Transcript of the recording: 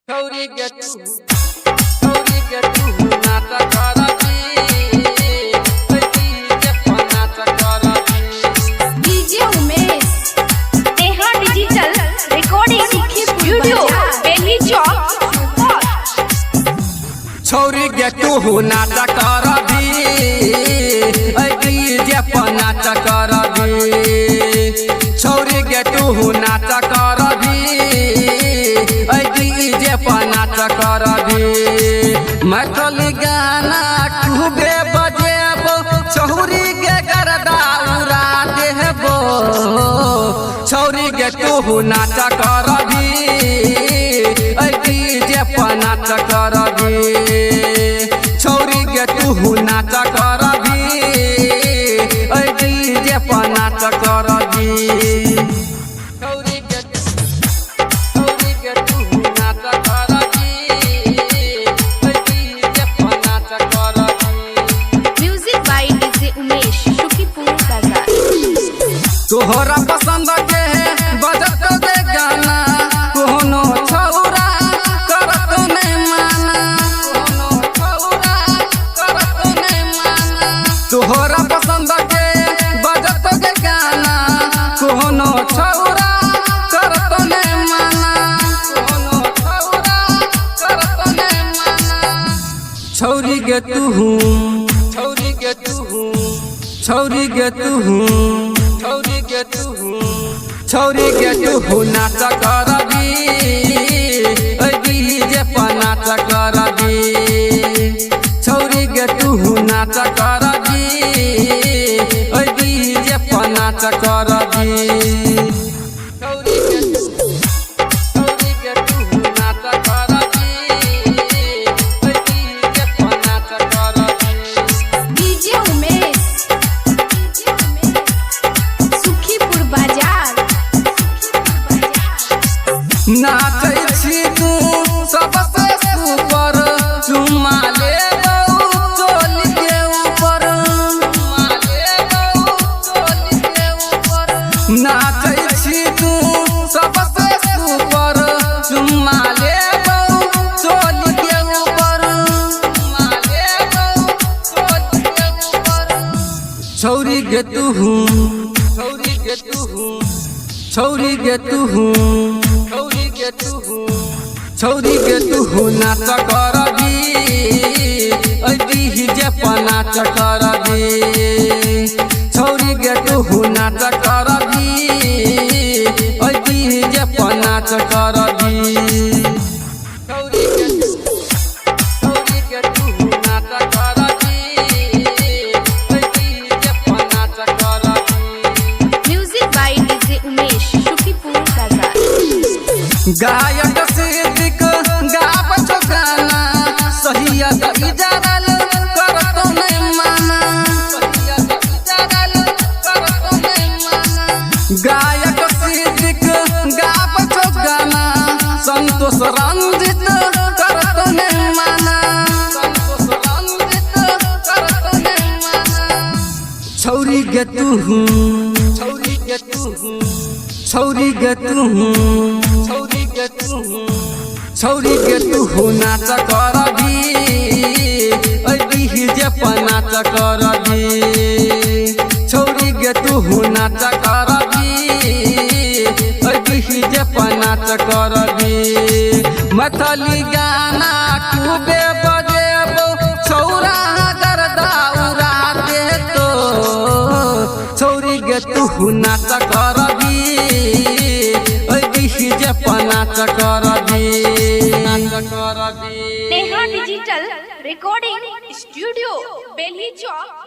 Cody get you, not a karate. DJ Umesh, Neha Digital Recording Studio, Delhi Chowk, Cody get you, not a karate. DJ not a karate. Cody get you, not a karate. नाच करबी मैथिल गाना खूबे बजेबो छौरी के गरदा उड़ा देबो छौरी के तू नाच करबी डीजे पर नाच करबी छौरी के तू नाच करबी डीजे पर नाच करबी तोहरा पसंद के बजत दे गाना कोनो छौरा करत नहीं माना कोनो छौरा करत नहीं माना तोहरा पसंद के बजत दे गाना कोनो छौरा करत नहीं माना कोनो छौरा करत नहीं माना छौरी गे तू छौरी गे तू छौरी गे तू छौरी के तू नाच करबी डीजे पर नाच करबी छौरी के तू नाच करबी डीजे पर नाच करबी नाचै छी तू सबसे सुपर चुम्मा लेबौ चोली के ऊपर चुम्मा लेबौ चोली के ऊपर नाचै छी तू सबसे सुपर चुम्मा लेबौ चोली के ऊपर चुम्मा लेबौ चोली के ऊपर छौरी गे तू छौरी गे तू छौरी गे तू छौरी के तू नाच करबी डीजे पर नाच करबी छौरी के तू नाच करबी डीजे पर नाच करबी छौरी के तू नाच करबी डीजे पर नाच करबी Music by DJ Umesh, Shukipur Bazaar. गायक सिद्दीक गावत गाना सहिया इजारल करत नहीं माना सहिया इजारल करत नहीं माना गायक सिद्दीक गावत गाना संतोष रंजित करत नहीं माना संतोष रंजित करत नहीं माना छौरी गे तू छौरी गे तू छौरी गे तू छौरी के तू नाच करबी डीजे पर नाच करबी छौरी के तू नाच करबी डीजे पर नाच करबी मैथिली गाना खूबे बजेबो छौरा गरदा उड़ा देतो छौरी के तू नाच करबी डीजे पर नाच करबी Neha Digital Recording Studio, Delhi Chowk.